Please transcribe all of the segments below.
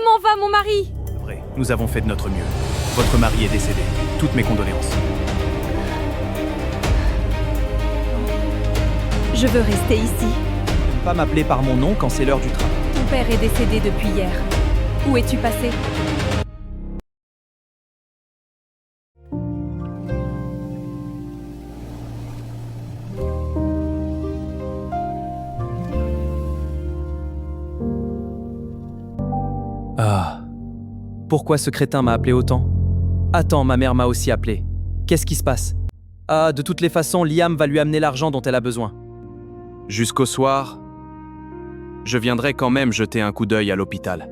Comment va mon mari? Vrai, nous avons fait de notre mieux. Votre mari est décédé. Toutes mes condoléances. Je veux rester ici. Ne pas m'appeler par mon nom quand c'est l'heure du travail. Ton père est décédé depuis hier. Où es-tu passé? Ah. Pourquoi ce crétin m'a appelé autant? Attends, ma mère m'a aussi appelé. Qu'est-ce qui se passe? Ah, de toutes les façons, Liam va lui amener l'argent dont elle a besoin. Jusqu'au soir, je viendrai quand même jeter un coup d'œil à l'hôpital.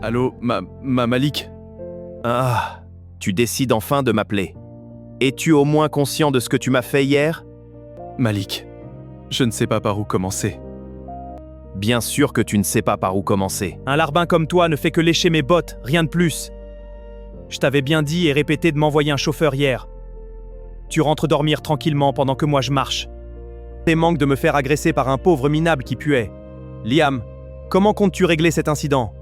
Allô, Malik? Ah, tu décides enfin de m'appeler. Es-tu au moins conscient de ce que tu m'as fait hier? Malik, je ne sais pas par où commencer. Bien sûr que tu ne sais pas par où commencer. Un larbin comme toi ne fait que lécher mes bottes, rien de plus. Je t'avais bien dit et répété de m'envoyer un chauffeur hier. Tu rentres dormir tranquillement pendant que moi je marche. Et manque de me faire agresser par un pauvre minable qui puait. Liam, comment comptes-tu régler cet incident?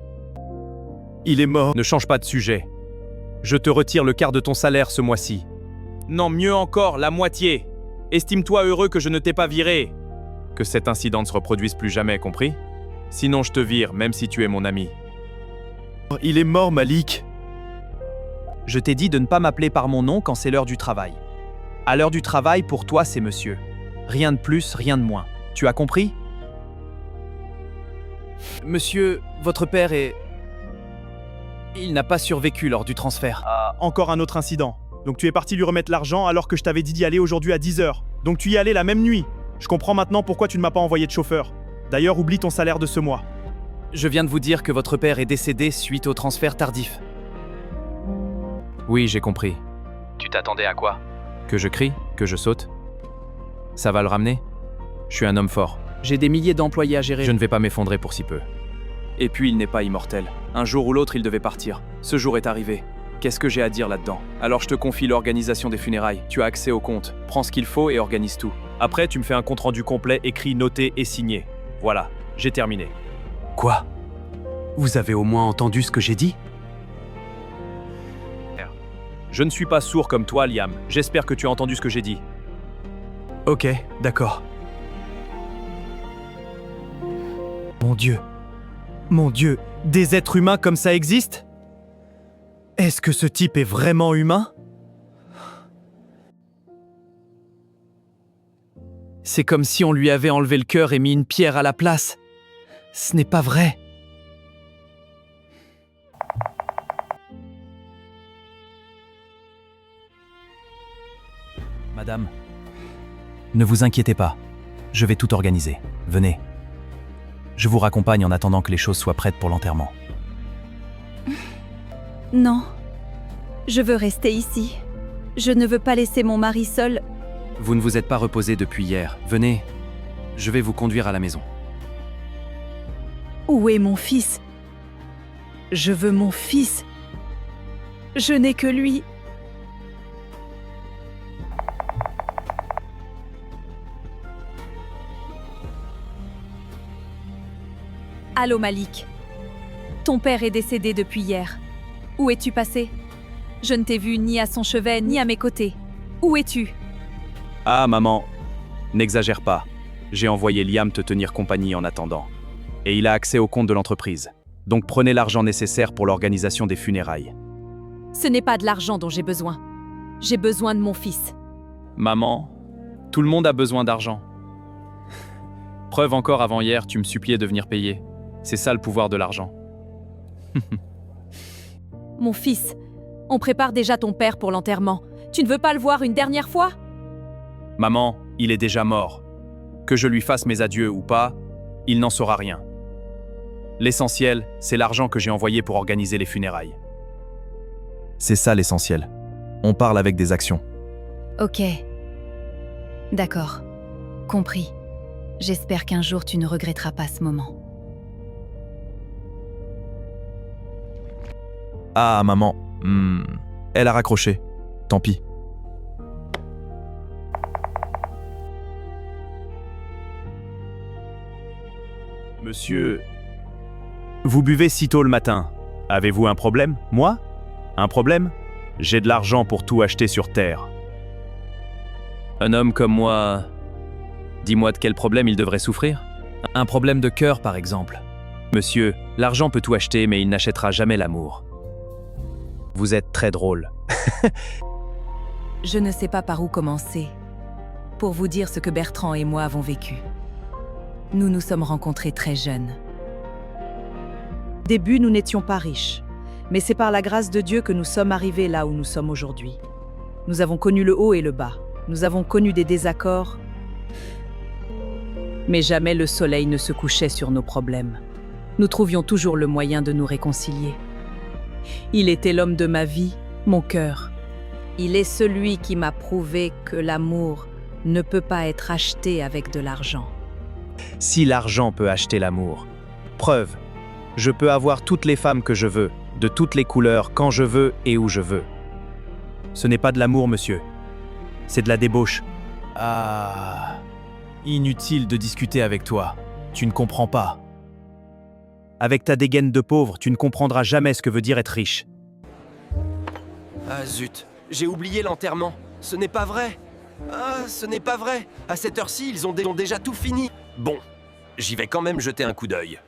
Il est mort. Ne change pas de sujet. Je te retire le quart de ton salaire ce mois-ci. Non, mieux encore, la moitié. Estime-toi heureux que je ne t'ai pas viré. Que cet incident ne se reproduise plus jamais, compris? Sinon je te vire, même si tu es mon ami. Il est mort, Malik. Je t'ai dit de ne pas m'appeler par mon nom quand c'est l'heure du travail. À l'heure du travail, pour toi, c'est monsieur. Rien de plus, rien de moins. Tu as compris? Monsieur, votre père est... Il n'a pas survécu lors du transfert. Encore un autre incident. Donc tu es parti lui remettre l'argent alors que je t'avais dit d'y aller aujourd'hui à 10h. Donc tu y es allé la même nuit. Je comprends maintenant pourquoi tu ne m'as pas envoyé de chauffeur. D'ailleurs, oublie ton salaire de ce mois. Je viens de vous dire que votre père est décédé suite au transfert tardif. Oui, j'ai compris. Tu t'attendais à quoi? Que je crie? Que je saute? Ça va le ramener? Je suis un homme fort. J'ai des milliers d'employés à gérer. Je ne vais pas m'effondrer pour si peu. Et puis il n'est pas immortel. Un jour ou l'autre, il devait partir. Ce jour est arrivé. Qu'est-ce que j'ai à dire là-dedans? Alors je te confie l'organisation des funérailles. Tu as accès au compte. Prends ce qu'il faut et organise tout. Après, tu me fais un compte-rendu complet, écrit, noté et signé. Voilà, j'ai terminé. Quoi? Vous avez au moins entendu ce que j'ai dit? Je ne suis pas sourd comme toi, Liam. J'espère que tu as entendu ce que j'ai dit. Ok, d'accord. Mon Dieu. Mon Dieu, des êtres humains comme ça existent? Est-ce que ce type est vraiment humain? C'est comme si on lui avait enlevé le cœur et mis une pierre à la place. Ce n'est pas vrai. Madame, ne vous inquiétez pas. Je vais tout organiser. Venez. Je vous raccompagne en attendant que les choses soient prêtes pour l'enterrement. Non. Je veux rester ici. Je ne veux pas laisser mon mari seul. Vous ne vous êtes pas reposé depuis hier. Venez, je vais vous conduire à la maison. Où est mon fils? Je veux mon fils. Je n'ai que lui. Allô Malik. Ton père est décédé depuis hier. Où es-tu passé? Je ne t'ai vu ni à son chevet ni à mes côtés. Où es-tu? Ah, maman, n'exagère pas. J'ai envoyé Liam te tenir compagnie en attendant. Et il a accès au compte de l'entreprise. Donc prenez l'argent nécessaire pour l'organisation des funérailles. Ce n'est pas de l'argent dont j'ai besoin. J'ai besoin de mon fils. Maman, tout le monde a besoin d'argent. Preuve encore avant hier, tu me suppliais de venir payer. C'est ça le pouvoir de l'argent. Mon fils, on prépare déjà ton père pour l'enterrement. Tu ne veux pas le voir une dernière fois? Maman, il est déjà mort. Que je lui fasse mes adieux ou pas, il n'en saura rien. L'essentiel, c'est l'argent que j'ai envoyé pour organiser les funérailles. C'est ça l'essentiel. On parle avec des actions. Ok. D'accord. Compris. J'espère qu'un jour tu ne regretteras pas ce moment. Ah, maman, elle a raccroché. Tant pis. Monsieur... Vous buvez si tôt le matin. Avez-vous un problème? Moi? Un problème? J'ai de l'argent pour tout acheter sur Terre. Un homme comme moi... Dis-moi de quel problème il devrait souffrir? Un problème de cœur, par exemple. Monsieur, l'argent peut tout acheter, mais il n'achètera jamais l'amour. Vous êtes très drôle. Je ne sais pas par où commencer pour vous dire ce que Bertrand et moi avons vécu. Nous nous sommes rencontrés très jeunes. Au début, nous n'étions pas riches, mais c'est par la grâce de Dieu que nous sommes arrivés là où nous sommes aujourd'hui. Nous avons connu le haut et le bas. Nous avons connu des désaccords, mais jamais le soleil ne se couchait sur nos problèmes. Nous trouvions toujours le moyen de nous réconcilier. Il était l'homme de ma vie, mon cœur. Il est celui qui m'a prouvé que l'amour ne peut pas être acheté avec de l'argent. Si l'argent peut acheter l'amour. Preuve, je peux avoir toutes les femmes que je veux, de toutes les couleurs, quand je veux et où je veux. Ce n'est pas de l'amour, monsieur. C'est de la débauche. Ah... Inutile de discuter avec toi. Tu ne comprends pas. Avec ta dégaine de pauvre, tu ne comprendras jamais ce que veut dire être riche. Ah zut, j'ai oublié l'enterrement. Ce n'est pas vrai. Ah, ce n'est pas vrai. À cette heure-ci, ils ont déjà tout fini. Bon, j'y vais quand même jeter un coup d'œil.